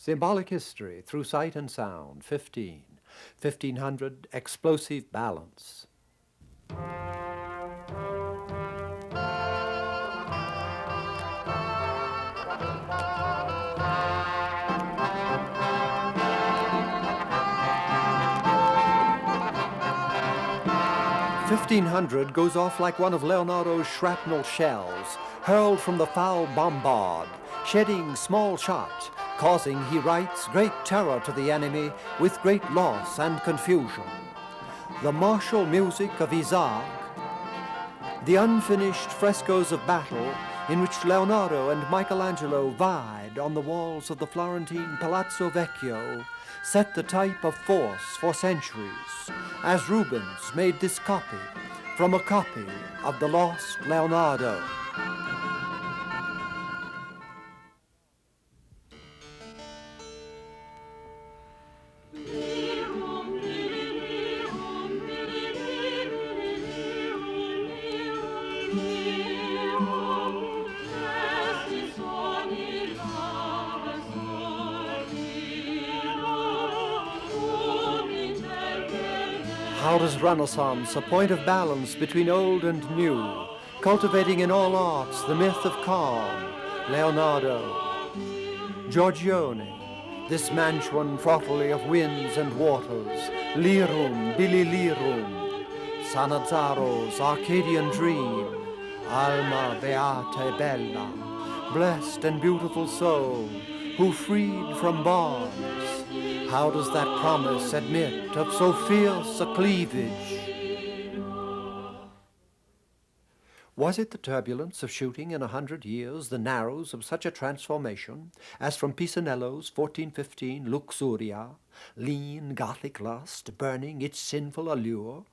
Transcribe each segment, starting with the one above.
Symbolic history through sight and sound, 15. 1500, explosive balance. "1500 goes off like one of Leonardo's shrapnel shells, hurled from the foul bombard, shedding small shot, causing, he writes, great terror to the enemy with great loss and confusion. The martial music of Isaac, the unfinished frescoes of battle in which Leonardo and Michelangelo vied on the walls of the Florentine Palazzo Vecchio, set the type of force for centuries, as Rubens made this copy from a copy of the lost Leonardo." How does Renaissance, a point of balance between old and new, cultivating in all arts the myth of calm, Leonardo. Giorgione, this mantuan frottle of winds and waters, lirum bililirum, Sanazzaro's Arcadian dream, alma beata e bella, blessed and beautiful soul, who freed from bonds. How does that promise admit of so fierce a cleavage? Was it the turbulence of shooting in 100 years, the narrows of such a transformation, as from Pisanello's 1415 Luxuria, lean Gothic lust burning its sinful allure?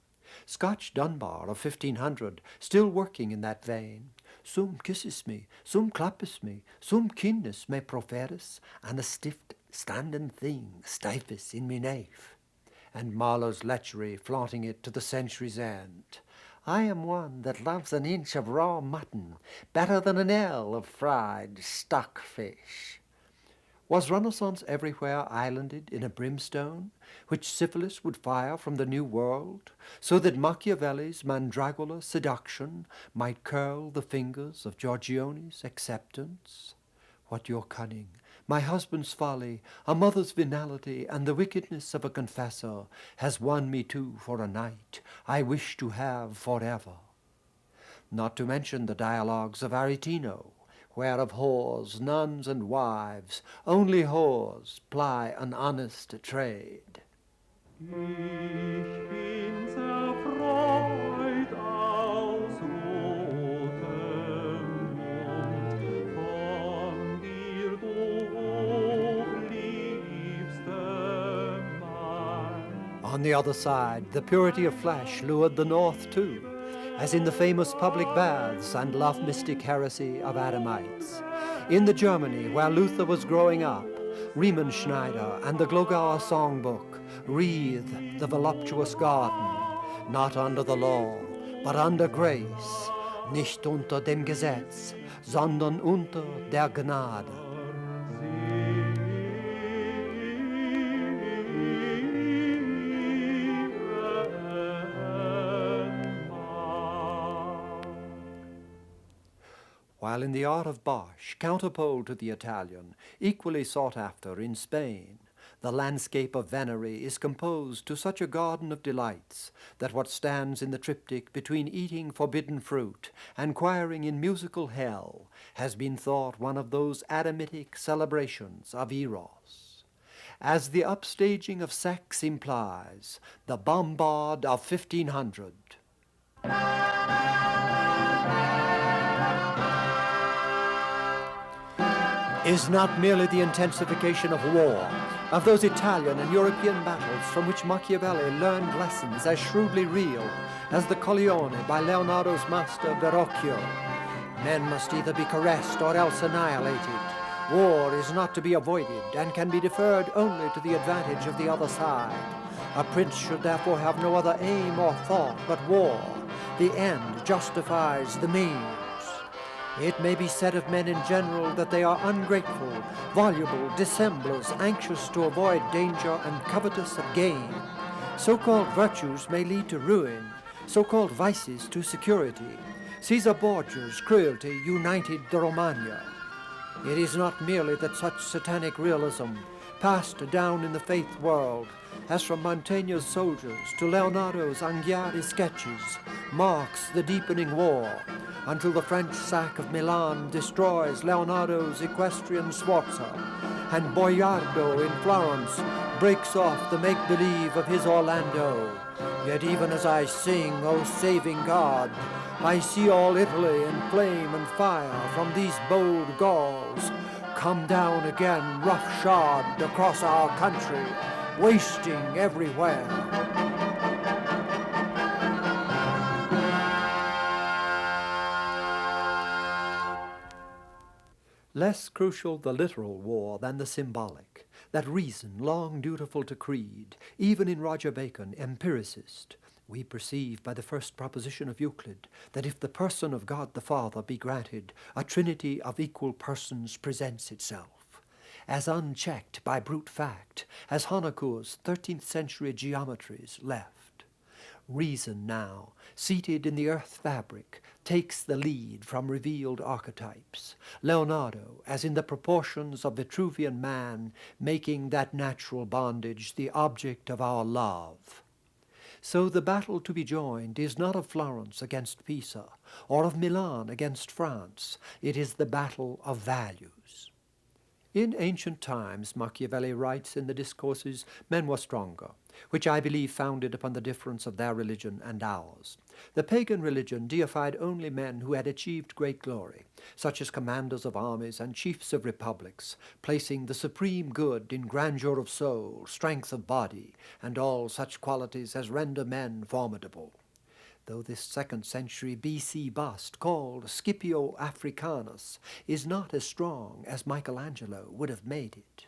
Scotch Dunbar of 1500, still working in that vein. Sum kisses me, sum clappes me, sum kindness me proferis, and a stiff standing thing stifes in me nafe. And Marlowe's lechery flaunting it to the century's end. I am one that loves an inch of raw mutton better than an ell of fried stockfish. Was Renaissance everywhere islanded in a brimstone, which syphilis would fire from the New World, so that Machiavelli's mandragola seduction might curl the fingers of Giorgione's acceptance? What your cunning, my husband's folly, a mother's venality, and the wickedness of a confessor has won me to for a night I wish to have forever. Not to mention the dialogues of Aretino, where of whores, nuns, and wives, only whores ply an honest trade. Ich bin zerfreut aus rotem Mund von dir, du hochliebste mein. On the other side, the purity of flesh lured the North too, as in the famous public baths and love-mystic heresy of Adamites. In the Germany where Luther was growing up, Riemenschneider and the Glogauer songbook wreathe the voluptuous garden, not under the law, but under grace, nicht unter dem Gesetz, sondern unter der Gnade. While in the art of Bosch, counterpole to the Italian, equally sought after in Spain, the landscape of Venery is composed to such a garden of delights that what stands in the triptych between eating forbidden fruit and choiring in musical hell has been thought one of those Adamitic celebrations of Eros. As the upstaging of sex implies, the bombard of 1500. Is not merely the intensification of war, of those Italian and European battles from which Machiavelli learned lessons as shrewdly real as the Coglione by Leonardo's master Verrocchio. Men must either be caressed or else annihilated. War is not to be avoided and can be deferred only to the advantage of the other side. A prince should therefore have no other aim or thought but war. The end justifies the means. It may be said of men in general that they are ungrateful, voluble, dissemblers, anxious to avoid danger and covetous of gain. So-called virtues may lead to ruin, so-called vices to security. Caesar Borgia's cruelty united the Romagna. It is not merely that such satanic realism passed down in the faith world, as from Mantegna's soldiers to Leonardo's Anghiari sketches, marks the deepening war, until the French sack of Milan destroys Leonardo's equestrian Sforza, and Boiardo in Florence breaks off the make-believe of his Orlando. Yet even as I sing, O saving God, I see all Italy in flame and fire from these bold Gauls come down again roughshod across our country, wasting everywhere. Less crucial the literal war than the symbolic, that reason long dutiful to creed, even in Roger Bacon, empiricist, we perceive by the first proposition of Euclid that if the person of God the Father be granted, a trinity of equal persons presents itself, as unchecked by brute fact as Honnecourt's 13th century geometries left. Reason now, seated in the earth fabric, takes the lead from revealed archetypes, Leonardo, as in the proportions of Vitruvian man, making that natural bondage the object of our love. So the battle to be joined is not of Florence against Pisa, or of Milan against France. It is the battle of values. In ancient times, Machiavelli writes in the Discourses, men were stronger, which I believe founded upon the difference of their religion and ours. The pagan religion deified only men who had achieved great glory, such as commanders of armies and chiefs of republics, placing the supreme good in grandeur of soul, strength of body, and all such qualities as render men formidable. Though this 2nd century BC bust, called Scipio Africanus, is not as strong as Michelangelo would have made it.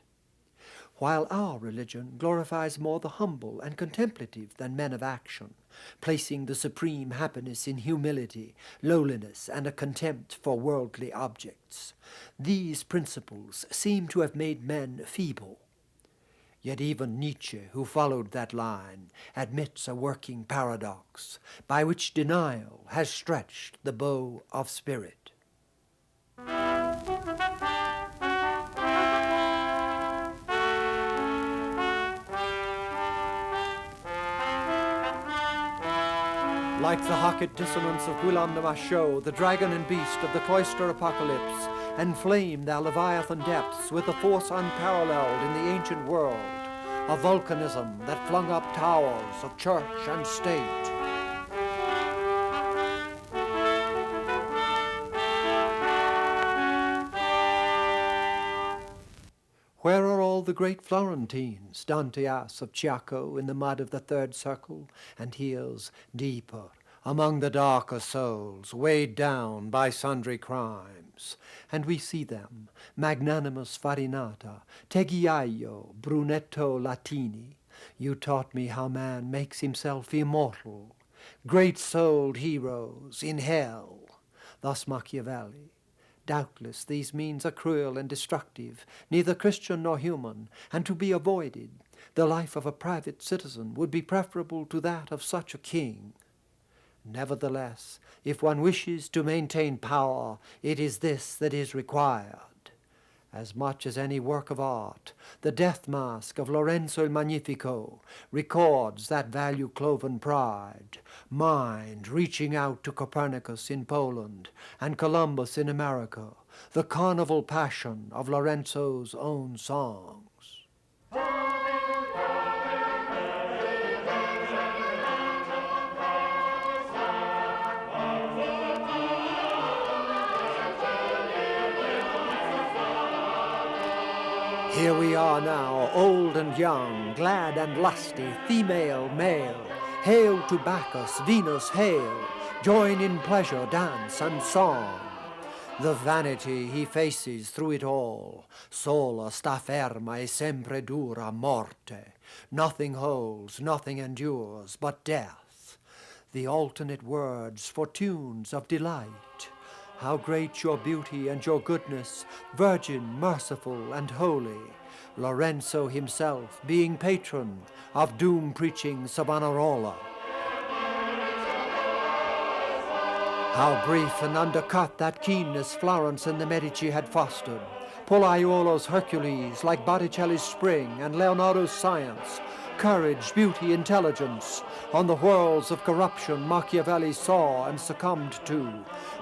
While our religion glorifies more the humble and contemplative than men of action, placing the supreme happiness in humility, lowliness, and a contempt for worldly objects, these principles seem to have made men feeble. Yet even Nietzsche, who followed that line, admits a working paradox, by which denial has stretched the bow of spirit. Like the Hocket dissonance of Guillaume de Machaut, the dragon and beast of the cloister apocalypse, enflame their leviathan depths with a force unparalleled in the ancient world, a volcanism that flung up towers of church and state. Where are all the great Florentines, Dante asks of Ciacco in the mud of the third circle, and hears deeper, among the darker souls, weighed down by sundry crimes. And we see them, magnanimous Farinata, Tegiaio, Brunetto Latini. You taught me how man makes himself immortal. Great-souled heroes in hell. Thus Machiavelli. Doubtless these means are cruel and destructive, neither Christian nor human, and to be avoided. The life of a private citizen would be preferable to that of such a king. Nevertheless, if one wishes to maintain power, it is this that is required. As much as any work of art, the death mask of Lorenzo il Magnifico records that value-cloven pride, mind reaching out to Copernicus in Poland and Columbus in America, the carnival passion of Lorenzo's own songs. Here we are now, old and young, glad and lusty, female, male. Hail to Bacchus, Venus, hail! Join in pleasure, dance, and song. The vanity he faces through it all, sola sta ferma e sempre dura morte. Nothing holds, nothing endures, but death. The alternate words for tunes of delight. How great your beauty and your goodness, virgin, merciful, and holy, Lorenzo himself being patron of doom-preaching Savonarola. How brief and undercut that keenness Florence and the Medici had fostered. Pollaiolo's Hercules, like Botticelli's Spring and Leonardo's Science, courage, beauty, intelligence, on the whirls of corruption Machiavelli saw and succumbed to,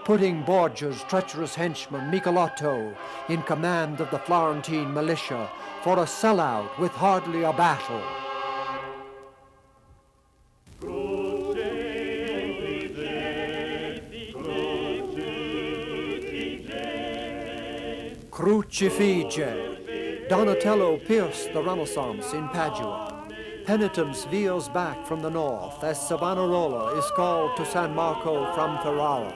putting Borgia's treacherous henchman Michelotto in command of the Florentine militia for a sellout with hardly a battle. Crucifige. Donatello pierced the Renaissance in Padua. Penitence veers back from the north as Savonarola is called to San Marco from Ferrara.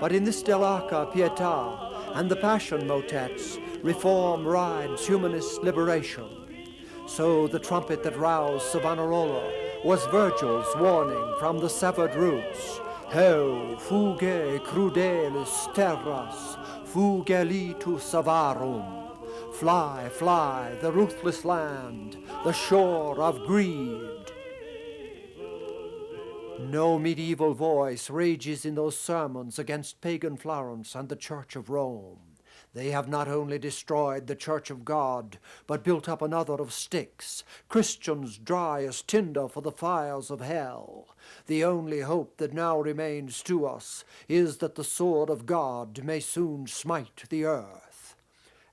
But in this Dell'Arca Pietà and the Passion motets, reform rides humanist liberation. So the trumpet that roused Savonarola was Virgil's warning from the severed roots. Heu, fuge crudelis terras, fugelitu Savarum. Fly, fly, the ruthless land, the shore of greed. No medieval voice rages in those sermons against pagan Florence and the Church of Rome. They have not only destroyed the Church of God, but built up another of sticks, Christians dry as tinder for the fires of hell. The only hope that now remains to us is that the sword of God may soon smite the earth.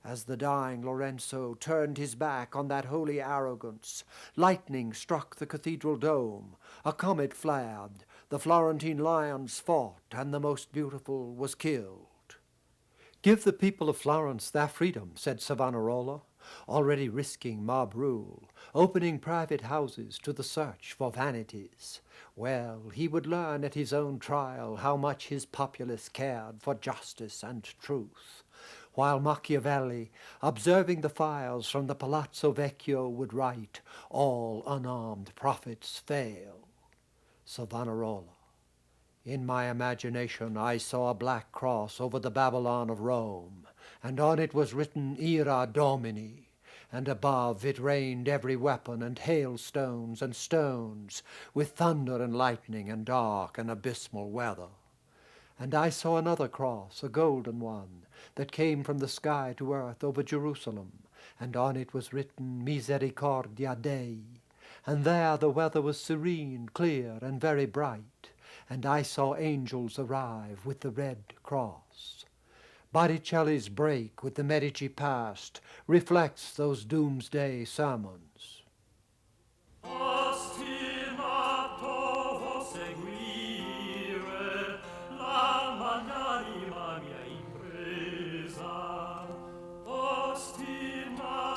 As the dying Lorenzo turned his back on that holy arrogance, lightning struck the cathedral dome, a comet flared, the Florentine lions fought, and the most beautiful was killed. Give the people of Florence their freedom, said Savonarola, already risking mob rule, opening private houses to the search for vanities. Well, he would learn at his own trial how much his populace cared for justice and truth. While Machiavelli, observing the fires from the Palazzo Vecchio, would write, all unarmed prophets fail. Savonarola. In my imagination I saw a black cross over the Babylon of Rome, and on it was written Ira Domini, and above it rained every weapon and hailstones and stones, with thunder and lightning and dark and abysmal weather. And I saw another cross, a golden one, that came from the sky to earth over Jerusalem, and on it was written Misericordia Dei, and there the weather was serene, clear, and very bright, and I saw angels arrive with the red cross. Botticelli's break with the Medici past reflects those doomsday sermons.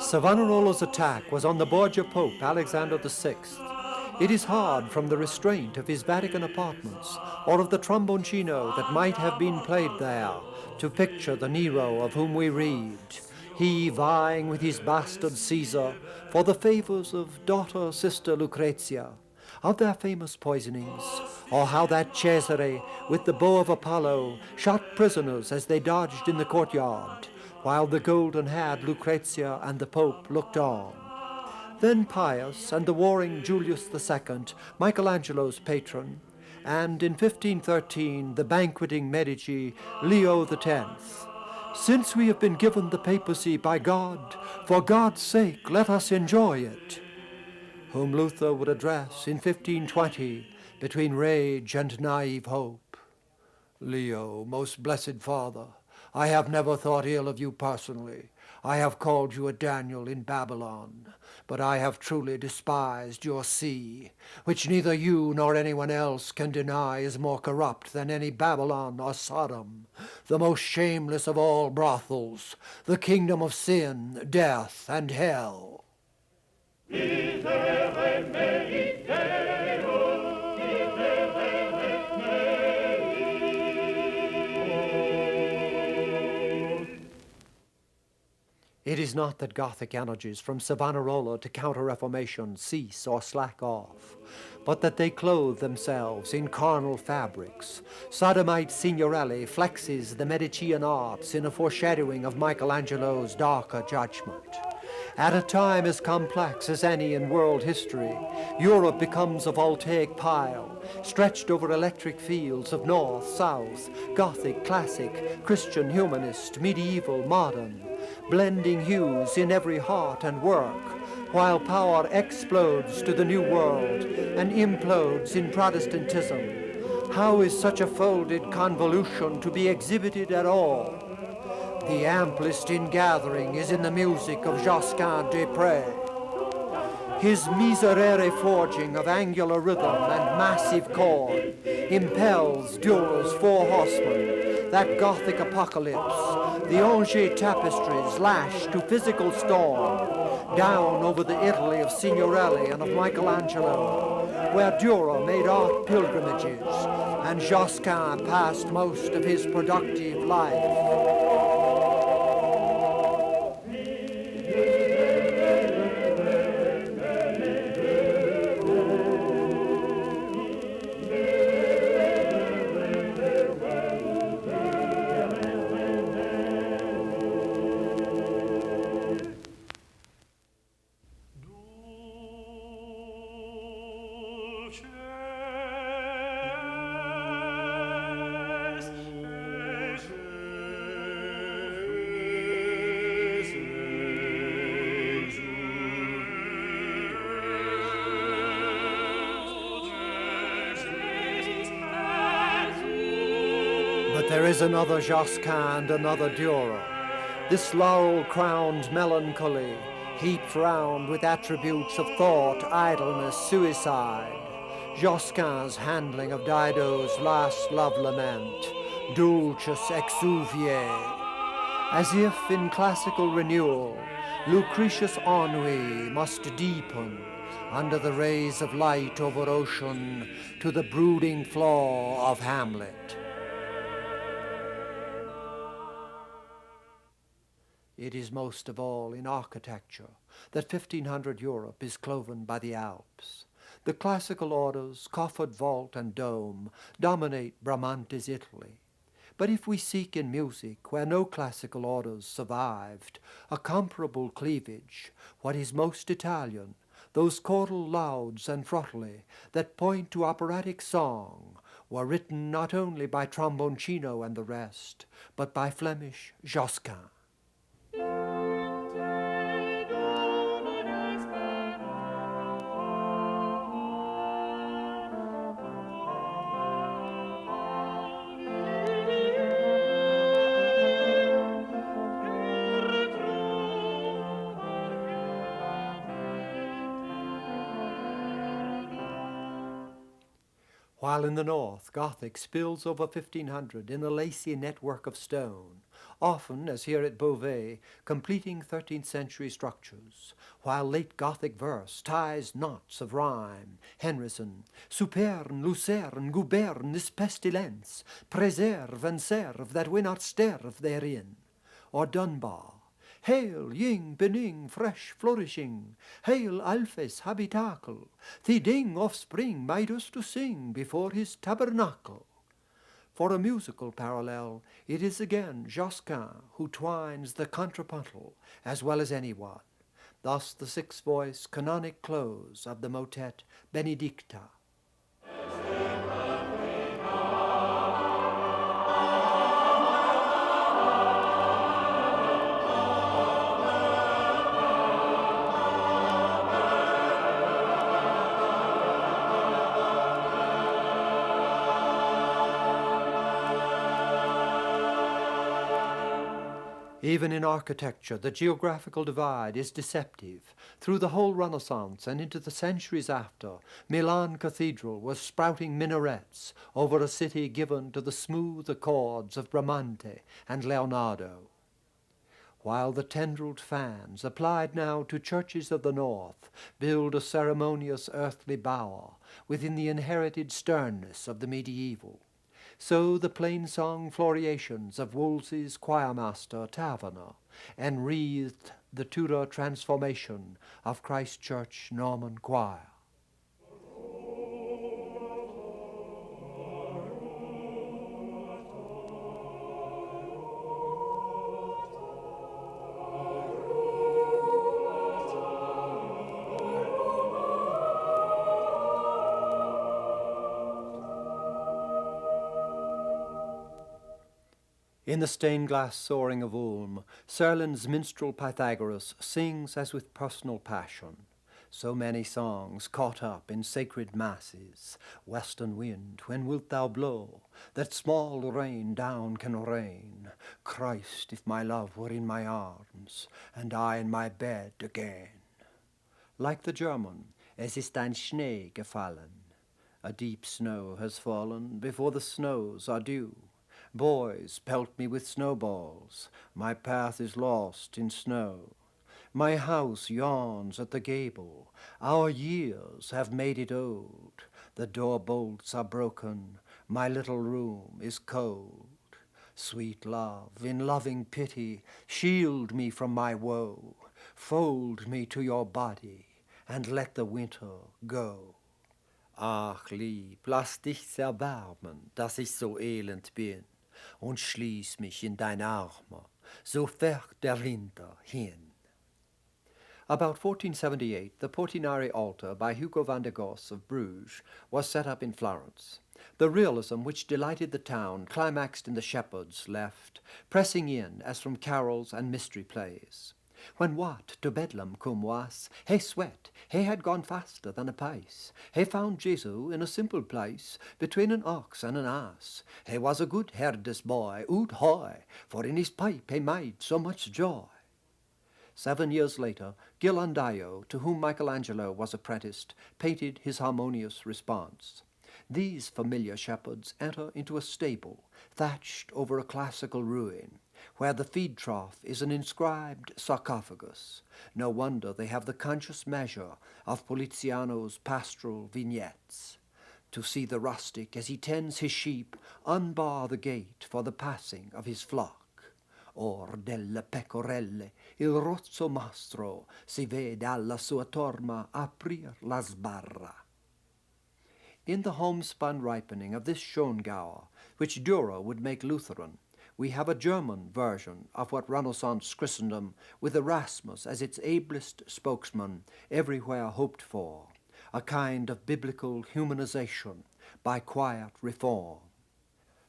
Savonarola's attack was on the Borgia Pope Alexander VI. It is hard from the restraint of his Vatican apartments or of the tromboncino that might have been played there to picture the Nero of whom we read, he vying with his bastard Caesar for the favors of daughter sister Lucrezia, of their famous poisonings, or how that Cesare with the bow of Apollo shot prisoners as they dodged in the courtyard, while the golden-haired Lucrezia and the Pope looked on. Then Pius and the warring Julius II, Michelangelo's patron, and in 1513 the banqueting Medici, Leo X. Since we have been given the papacy by God, for God's sake let us enjoy it, whom Luther would address in 1520 between rage and naive hope. Leo, most blessed Father, I have never thought ill of you personally. I have called you a Daniel in Babylon, but I have truly despised your see, which neither you nor anyone else can deny is more corrupt than any Babylon or Sodom, the most shameless of all brothels, the kingdom of sin, death, and hell. It is not that Gothic energies from Savonarola to Counter-Reformation cease or slack off. but that they clothe themselves in carnal fabrics. Sodomite Signorelli flexes the Medicean arts in a foreshadowing of Michelangelo's darker judgment. At a time as complex as any in world history, Europe becomes a voltaic pile, stretched over electric fields of North, South, Gothic, Classic, Christian, Humanist, Medieval, Modern, blending hues in every heart and work, while power explodes to the New World and implodes in Protestantism. How is such a folded convolution to be exhibited at all? The amplest ingathering is in the music of Josquin des Prés. His miserere forging of angular rhythm and massive chord impels Dürer's Four Horsemen, that Gothic apocalypse, the Angers tapestries lashed to physical storm, down over the Italy of Signorelli and of Michelangelo, where Dürer made art pilgrimages and Josquin passed most of his productive life. But there is another Josquin and another Dürer. This laurel-crowned melancholy, heaped round with attributes of thought, idleness, suicide. Josquin's handling of Diderot's last love lament, Dulcis exuviae. As if in classical renewal, Lucretius' ennui must deepen under the rays of light over ocean to the brooding flaw of Hamlet. It is most of all in architecture that 1500 Europe is cloven by the Alps. The classical orders, coffered vault and dome, dominate Bramante's Italy. But if we seek in music, where no classical orders survived, a comparable cleavage, what is most Italian, those chordal lauds and frotoli that point to operatic song, were written not only by Tromboncino and the rest, but by Flemish Josquin. While in the north, Gothic spills over 1500 in a lacy network of stone, often, as here at Beauvais, completing 13th century structures, while late Gothic verse ties knots of rhyme, Henryson, Superne, Lucerne, Guberne, this pestilence, preserve and serve that we not sterve therein, or Dunbar, Hail, ying, bening, fresh, flourishing, hail, Alphes, habitacle, the ding offspring made us to sing before his tabernacle. For a musical parallel, it is again Josquin who twines the contrapuntal as well as anyone. Thus the six-voice canonic close of the motet Benedicta. Even in architecture, the geographical divide is deceptive. Through the whole Renaissance and into the centuries after, Milan Cathedral was sprouting minarets over a city given to the smooth accords of Bramante and Leonardo. While the tendrilled fans, applied now to churches of the north, build a ceremonious earthly bower within the inherited sternness of the medieval, so the plain-song floriations of Wolsey's choirmaster Taverner enwreathed the Tudor transformation of Christ Church Norman choir. In the stained glass soaring of Ulm, Serlin's minstrel Pythagoras sings as with personal passion. So many songs caught up in sacred masses. Western wind, when wilt thou blow, that small rain down can rain? Christ, if my love were in my arms, and I in my bed again. Like the German, es ist ein Schnee gefallen. A deep snow has fallen before the snows are due. Boys pelt me with snowballs, my path is lost in snow. My house yawns at the gable, our years have made it old. The door bolts are broken, my little room is cold. Sweet love, in loving pity, shield me from my woe. Fold me to your body, and let the winter go. Ach, lieb, lass dich erbarmen, dass ich so elend bin, und schließ mich in deine Arme, so fährt der Winter hin. About 1478, the Portinari altar by Hugo van der Goes of Bruges was set up in Florence. The realism which delighted the town climaxed in the shepherds left, pressing in as from carols and mystery plays. When Wat to Bedlam come was, he sweat, he had gone faster than a pace. He found Jesu in a simple place, between an ox and an ass. He was a good herder's boy, oot hoy, for in his pipe he made so much joy. 7 years later, Ghirlandaio, to whom Michelangelo was apprenticed, painted his harmonious response. These familiar shepherds enter into a stable, thatched over a classical ruin, where the feed trough is an inscribed sarcophagus. No wonder they have the conscious measure of Poliziano's pastoral vignettes. To see the rustic as he tends his sheep unbar the gate for the passing of his flock. Or delle pecorelle il rozzo mastro si vede alla sua torma aprir la sbarra. In the homespun ripening of this Schongauer, which Dürer would make Lutheran, we have a German version of what Renaissance Christendom, with Erasmus as its ablest spokesman, everywhere hoped for, a kind of biblical humanization by quiet reform.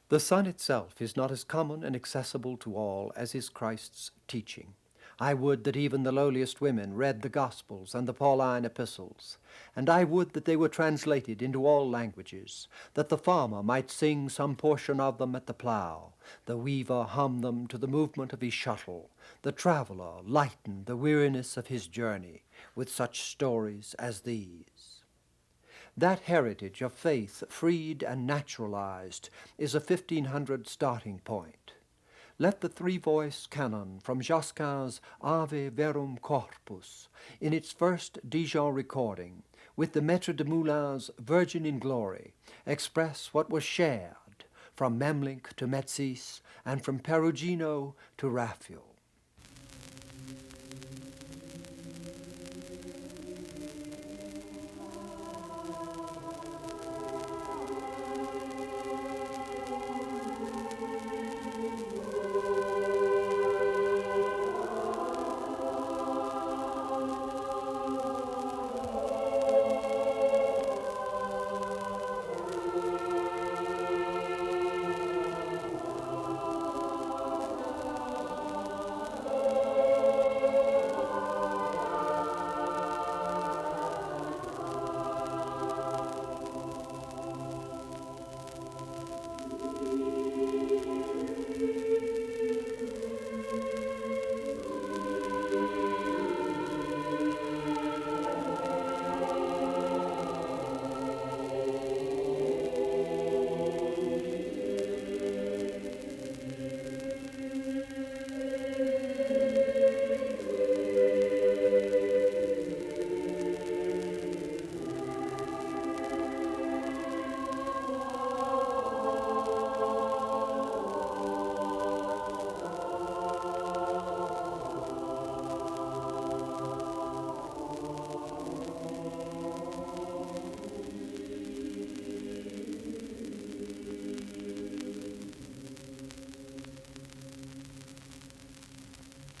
The Son itself is not as common and accessible to all as is Christ's teaching. I would that even the lowliest women read the Gospels and the Pauline epistles, and I would that they were translated into all languages, that the farmer might sing some portion of them at the plough, the weaver hum them to the movement of his shuttle, the traveller lighten the weariness of his journey with such stories as these. That heritage of faith, freed and naturalized, is a 1500 starting point. Let the three-voice canon from Josquin's Ave Verum Corpus, in its first Dijon recording, with the Maître de Moulin's Virgin in Glory, express what was shared from Memling to Metzys and from Perugino to Raphael.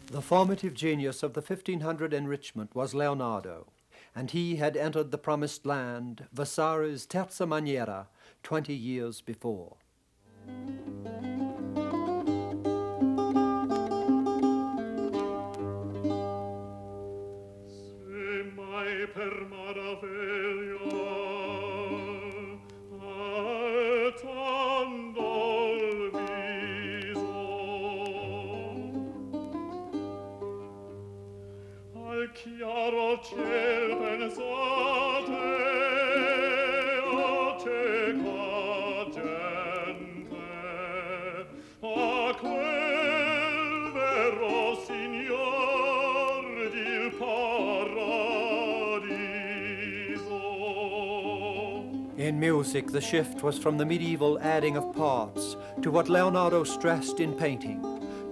The formative genius of the 1500 enrichment was Leonardo, and he had entered the promised land, Vasari's terza maniera, 20 years before. ciel pensate a te cadente, a quel vero signor di paradiso. In music, the shift was from the medieval adding of parts to what Leonardo stressed in painting,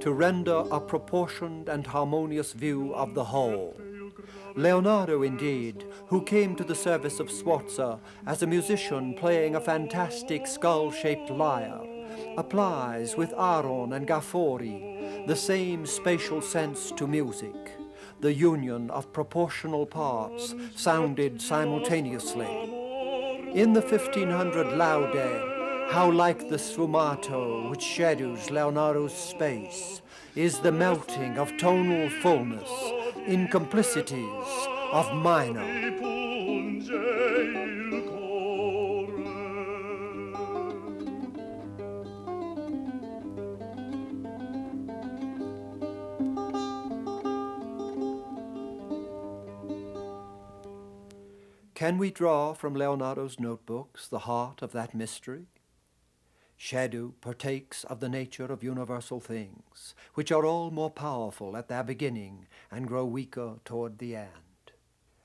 to render a proportioned and harmonious view of the whole. Leonardo, indeed, who came to the service of Sforza as a musician playing a fantastic skull-shaped lyre, applies with Aaron and Gaffori the same spatial sense to music, the union of proportional parts sounded simultaneously. In the 1500 Laude, how like the sfumato which shadows Leonardo's space is the melting of tonal fullness in complicities of minor. Can we draw from Leonardo's notebooks the heart of that mystery? Shadow partakes of the nature of universal things, which are all more powerful at their beginning and grow weaker toward the end.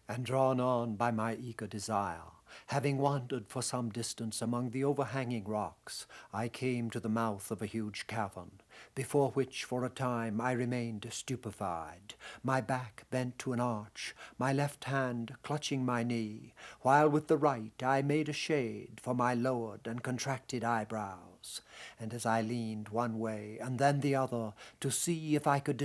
And drawn on by my eager desire, having wandered for some distance among the overhanging rocks, I came to the mouth of a huge cavern, before which for a time I remained stupefied, my back bent to an arch, my left hand clutching my knee, while with the right I made a shade for my lowered and contracted eyebrows. And as I leaned one way and then the other to see if I could